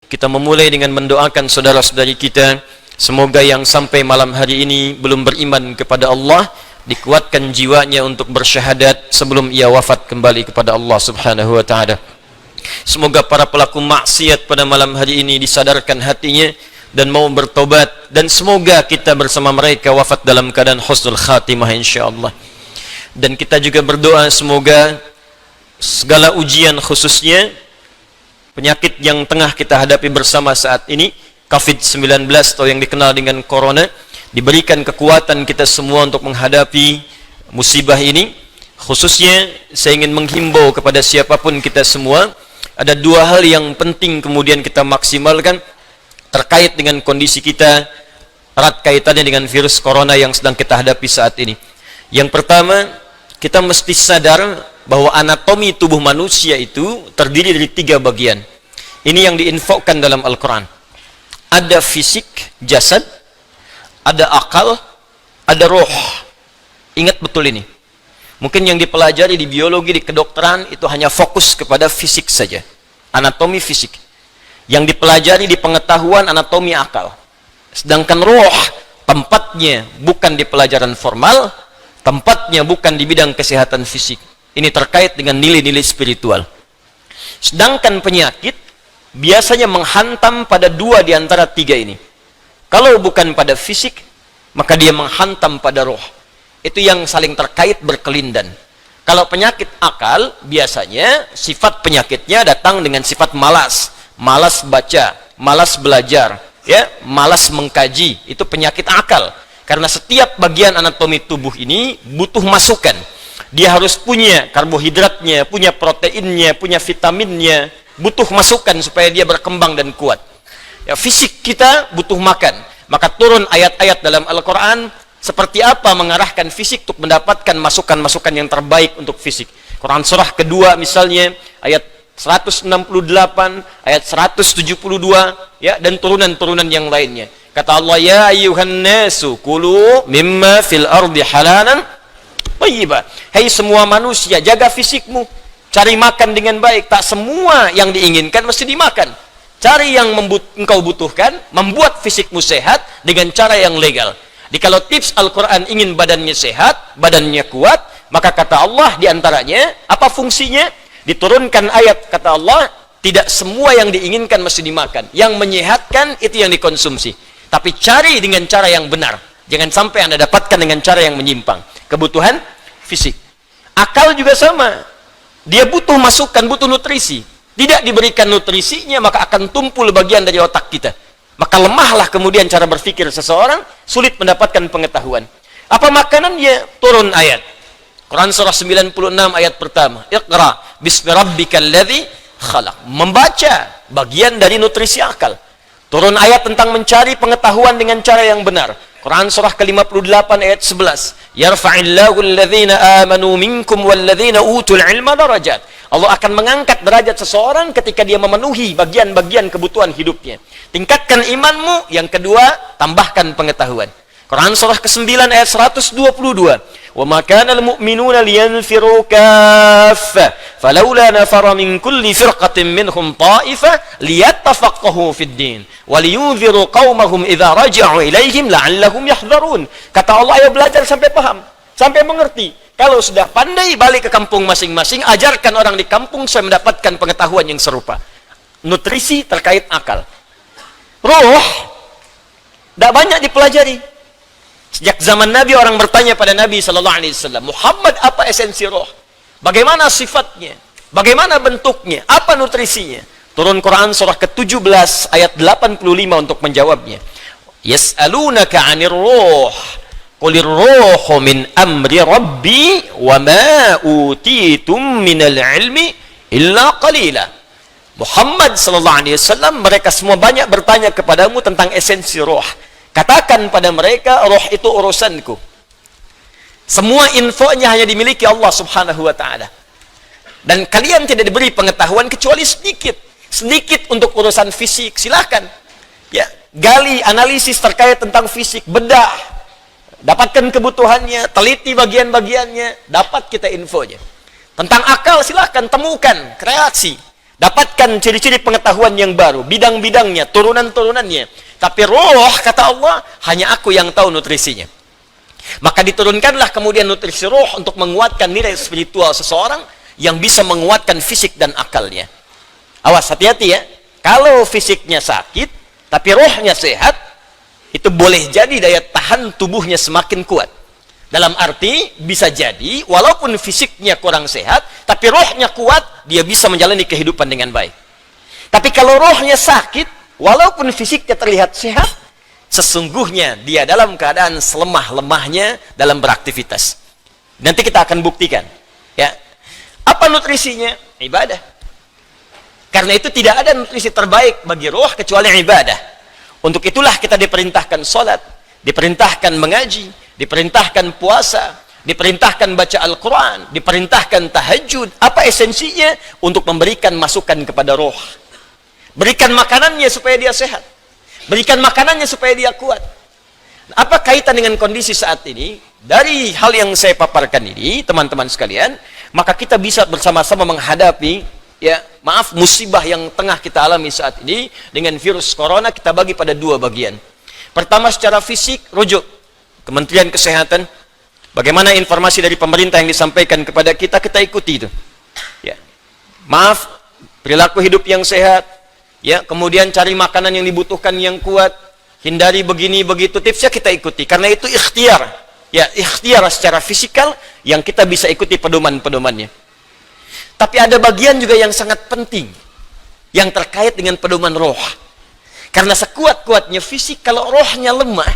kita memulai dengan mendoakan saudara-saudari kita, semoga yang sampai malam hari ini belum beriman kepada Allah, dikuatkan jiwanya untuk bersyahadat sebelum ia wafat kembali kepada Allah Subhanahu wa taala. Semoga para pelaku maksiat pada malam hari ini disadarkan hatinya dan mau bertobat, dan semoga kita bersama mereka wafat dalam keadaan husnul khatimah insyaallah. Dan kita juga berdoa semoga segala ujian, khususnya penyakit yang tengah kita hadapi bersama saat ini, COVID-19 atau yang dikenal dengan corona, diberikan kekuatan kita semua untuk menghadapi musibah ini. Khususnya saya ingin menghimbau kepada siapapun kita semua, ada dua hal yang penting kemudian kita maksimalkan terkait dengan kondisi kita, erat kaitannya dengan virus corona yang sedang kita hadapi saat ini. Yang pertama, kita mesti sadar bahwa anatomi tubuh manusia itu terdiri dari 3 bagian. Ini yang diinfokan dalam Al-Quran. Ada fisik, jasad, ada akal, ada roh. Ingat betul ini. Mungkin yang dipelajari di biologi, di kedokteran, itu hanya fokus kepada fisik saja. Anatomi fisik. Yang dipelajari di pengetahuan anatomi akal. Sedangkan roh, tempatnya bukan di pelajaran formal, tempatnya bukan di bidang kesehatan fisik. Ini terkait dengan nilai-nilai spiritual. Sedangkan penyakit biasanya menghantam pada 2 di antara 3 ini. Kalau bukan pada fisik, maka dia menghantam pada roh. Itu yang saling terkait, berkelindan. Kalau penyakit akal, biasanya sifat penyakitnya datang dengan sifat malas. Malas baca, malas belajar, ya, malas mengkaji. Itu penyakit akal. Karena setiap bagian anatomi tubuh ini butuh masukan. Dia harus punya karbohidratnya, punya proteinnya, punya vitaminnya, butuh masukan supaya dia berkembang dan kuat. Ya, fisik kita butuh makan. Maka turun ayat-ayat dalam Al-Quran seperti apa mengarahkan fisik untuk mendapatkan masukan-masukan yang terbaik untuk fisik. Quran surah kedua misalnya, ayat 168, ayat 172, ya, dan turunan-turunan yang lainnya. Kata Allah, ya ayyuhan nasu kulu mimma fil ardi halalan thayyibah. Hai semua manusia, jaga fisikmu, cari makan dengan baik. Tak semua yang diinginkan mesti dimakan. Cari yang engkau butuhkan, membuat fisikmu sehat dengan cara yang legal. Jadi kalau tips Al-Quran ingin badannya sehat, badannya kuat, maka kata Allah diantaranya, apa fungsinya? Diturunkan ayat, kata Allah, tidak semua yang diinginkan mesti dimakan. Yang menyehatkan itu yang dikonsumsi. Tapi cari dengan cara yang benar. Jangan sampai Anda dapatkan dengan cara yang menyimpang. Kebutuhan fisik. Akal juga sama. Dia butuh masukan, butuh nutrisi. Tidak diberikan nutrisinya, maka akan tumpul bagian dari otak kita. Maka lemahlah kemudian cara berpikir seseorang, sulit mendapatkan pengetahuan. Apa makanannya? Turun ayat. Quran surah 96 ayat pertama. Iqra bismi rabbikal ladzi khalaq. Membaca bagian dari nutrisi akal. Turun ayat tentang mencari pengetahuan dengan cara yang benar. Quran surah ke-58 ayat 11. Yarfa'illahu alladhina amanu minkum walladhina utul ilma darajat. Allah akan mengangkat derajat seseorang ketika dia memenuhi bagian-bagian kebutuhan hidupnya. Tingkatkan imanmu. Yang kedua, tambahkan pengetahuan. Quran surah ke-9 ayat 122. Wa ma kana al-mu'minuna liyanfiru kaffah falawla nafara min kulli firqatin minhum ta'ifah liyattafaqahu fid din wa liyunziru qaumahum idza raja'u ilaihim la'allahum yahdharun. Kata Allah, ayo belajar sampai paham, sampai mengerti. Kalau sudah pandai, balik ke kampung masing-masing, ajarkan orang di kampung supaya mendapatkan pengetahuan yang serupa. Nutrisi terkait akal. Roh tidak banyak dipelajari. Sejak zaman Nabi, orang bertanya pada Nabi SAW, Muhammad, apa esensi roh? Bagaimana sifatnya? Bagaimana bentuknya? Apa nutrisinya? Turun Quran surah ke-17 ayat 85 untuk menjawabnya. Yas'alunaka 'anir ruh. Qulir ruhu min amri rabbi wa ma utitum minal ilmi illa qalila. Muhammad SAW, mereka semua banyak bertanya kepadamu tentang esensi roh. Katakan pada mereka, roh itu urusanku. Semua infonya hanya dimiliki Allah Subhanahu wa ta'ala. Dan kalian tidak diberi pengetahuan kecuali sedikit. Sedikit untuk urusan fisik, silahkan. Ya, gali, analisis terkait tentang fisik, bedah. Dapatkan kebutuhannya, teliti bagian-bagiannya, dapat kita infonya. Tentang akal, silahkan temukan, kreasi. Dapatkan ciri-ciri pengetahuan yang baru, bidang-bidangnya, turunan-turunannya. Tapi roh, kata Allah, hanya aku yang tahu nutrisinya. Maka diturunkanlah kemudian nutrisi roh untuk menguatkan nilai spiritual seseorang yang bisa menguatkan fisik dan akalnya. Awas, hati-hati ya. Kalau fisiknya sakit, tapi rohnya sehat, itu boleh jadi daya tahan tubuhnya semakin kuat. Dalam arti, bisa jadi, walaupun fisiknya kurang sehat, tapi rohnya kuat, dia bisa menjalani kehidupan dengan baik. Tapi kalau rohnya sakit, walaupun fisiknya terlihat sehat, sesungguhnya dia dalam keadaan selemah-lemahnya dalam beraktivitas. Nanti kita akan buktikan. Ya. Apa nutrisinya? Ibadah. Karena itu tidak ada nutrisi terbaik bagi roh kecuali ibadah. Untuk itulah kita diperintahkan sholat, diperintahkan mengaji, diperintahkan puasa, diperintahkan baca Al-Quran, diperintahkan tahajud. Apa esensinya? Untuk memberikan masukan kepada roh. Berikan makanannya supaya dia sehat. Berikan makanannya supaya dia kuat. Apa kaitan dengan kondisi saat ini? Dari hal yang saya paparkan ini, teman-teman sekalian, maka kita bisa bersama-sama menghadapi, ya, maaf, musibah yang tengah kita alami saat ini dengan virus corona. Kita bagi pada dua bagian. Pertama, secara fisik, rujuk Kementerian Kesehatan. Bagaimana informasi dari pemerintah yang disampaikan kepada kita, kita ikuti itu. Ya. Maaf, perilaku hidup yang sehat, ya, kemudian cari makanan yang dibutuhkan yang kuat, hindari begini begitu, tipsnya kita ikuti. Karena itu ikhtiar, ya, ikhtiar secara fisikal yang kita bisa ikuti pedoman-pedomannya. Tapi ada bagian juga yang sangat penting yang terkait dengan pedoman roh. Karena sekuat-kuatnya fisik, kalau rohnya lemah,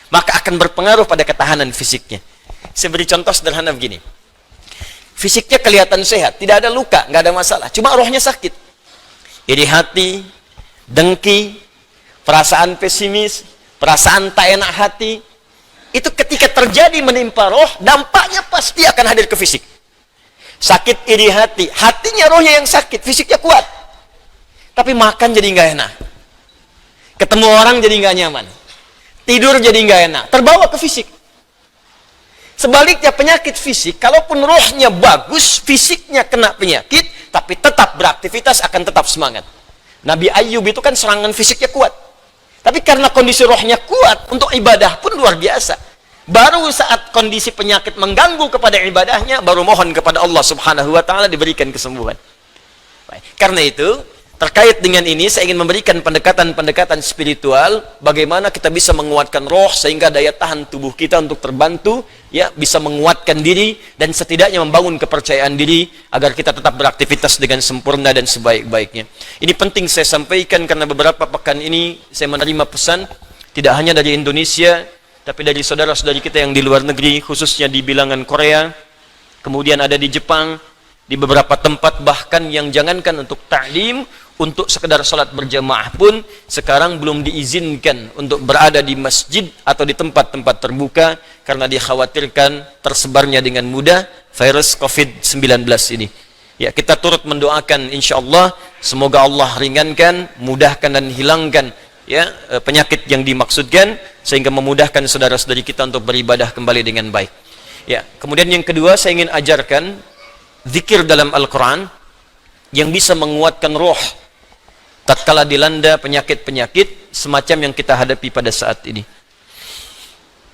maka akan berpengaruh pada ketahanan fisiknya. Saya beri contoh sederhana begini. Fisiknya kelihatan sehat, tidak ada luka, nggak ada masalah. Cuma rohnya sakit. Iri hati, dengki, perasaan pesimis, perasaan tak enak hati. Itu ketika terjadi menimpa roh, dampaknya pasti akan hadir ke fisik. Sakit iri hati, hatinya rohnya yang sakit, fisiknya kuat. Tapi makan jadi nggak enak. Ketemu orang jadi nggak nyaman. Tidur jadi nggak enak, terbawa ke fisik. Sebaliknya penyakit fisik, kalaupun rohnya bagus, fisiknya kena penyakit, tapi tetap beraktivitas, akan tetap semangat. Nabi Ayyub itu kan serangan fisiknya kuat. Tapi karena kondisi rohnya kuat, untuk ibadah pun luar biasa. Baru saat kondisi penyakit mengganggu kepada ibadahnya, baru mohon kepada Allah Subhanahu wa ta'ala diberikan kesembuhan. Baik. Karena itu, terkait dengan ini, saya ingin memberikan pendekatan-pendekatan spiritual, bagaimana kita bisa menguatkan roh, sehingga daya tahan tubuh kita untuk terbantu, ya, bisa menguatkan diri, dan setidaknya membangun kepercayaan diri, agar kita tetap beraktivitas dengan sempurna dan sebaik-baiknya. Ini penting saya sampaikan, karena beberapa pekan ini, saya menerima pesan, tidak hanya dari Indonesia, tapi dari saudara-saudari kita yang di luar negeri, khususnya di bilangan Korea, kemudian ada di Jepang, di beberapa tempat, bahkan yang jangankan untuk ta'lim, untuk sekedar salat berjamaah pun sekarang belum diizinkan untuk berada di masjid atau di tempat-tempat terbuka karena dikhawatirkan tersebarnya dengan mudah virus COVID-19 ini. Ya, kita turut mendoakan insyaallah semoga Allah ringankan, mudahkan dan hilangkan, ya, penyakit yang dimaksudkan, sehingga memudahkan saudara-saudari kita untuk beribadah kembali dengan baik. Ya, kemudian yang kedua saya ingin ajarkan zikir dalam Al-Quran yang bisa menguatkan roh tatkala dilanda penyakit-penyakit semacam yang kita hadapi pada saat ini.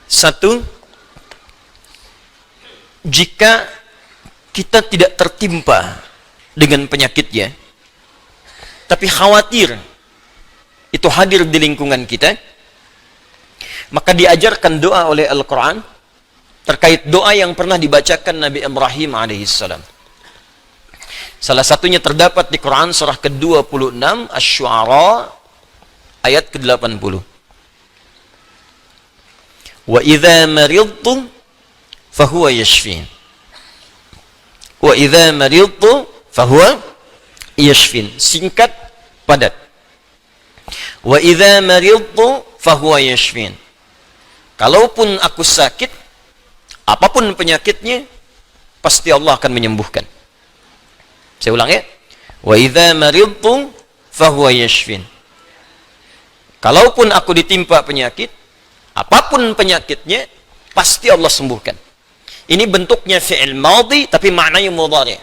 Satu, jika kita tidak tertimpa dengan penyakitnya, tapi khawatir itu hadir di lingkungan kita, maka diajarkan doa oleh Al-Quran terkait doa yang pernah dibacakan Nabi Ibrahim alaihissalam. Salah satunya terdapat di Quran surah ke-26 Asy-Syu'ara ayat ke-80. Wa idza maridtu fahuwa yashfin. Wa idza maridtu fahuwa yashfin. Singkat, padat. Wa idza maridtu fahuwa yashfin. Kalaupun aku sakit, apapun penyakitnya, pasti Allah akan menyembuhkan. Saya ulang ya. Wa idza maridtu fahuwa yashfin. Kalaupun aku ditimpa penyakit, apapun penyakitnya, pasti Allah sembuhkan. Ini bentuknya fi'il madhi tapi maknanya mudhari'.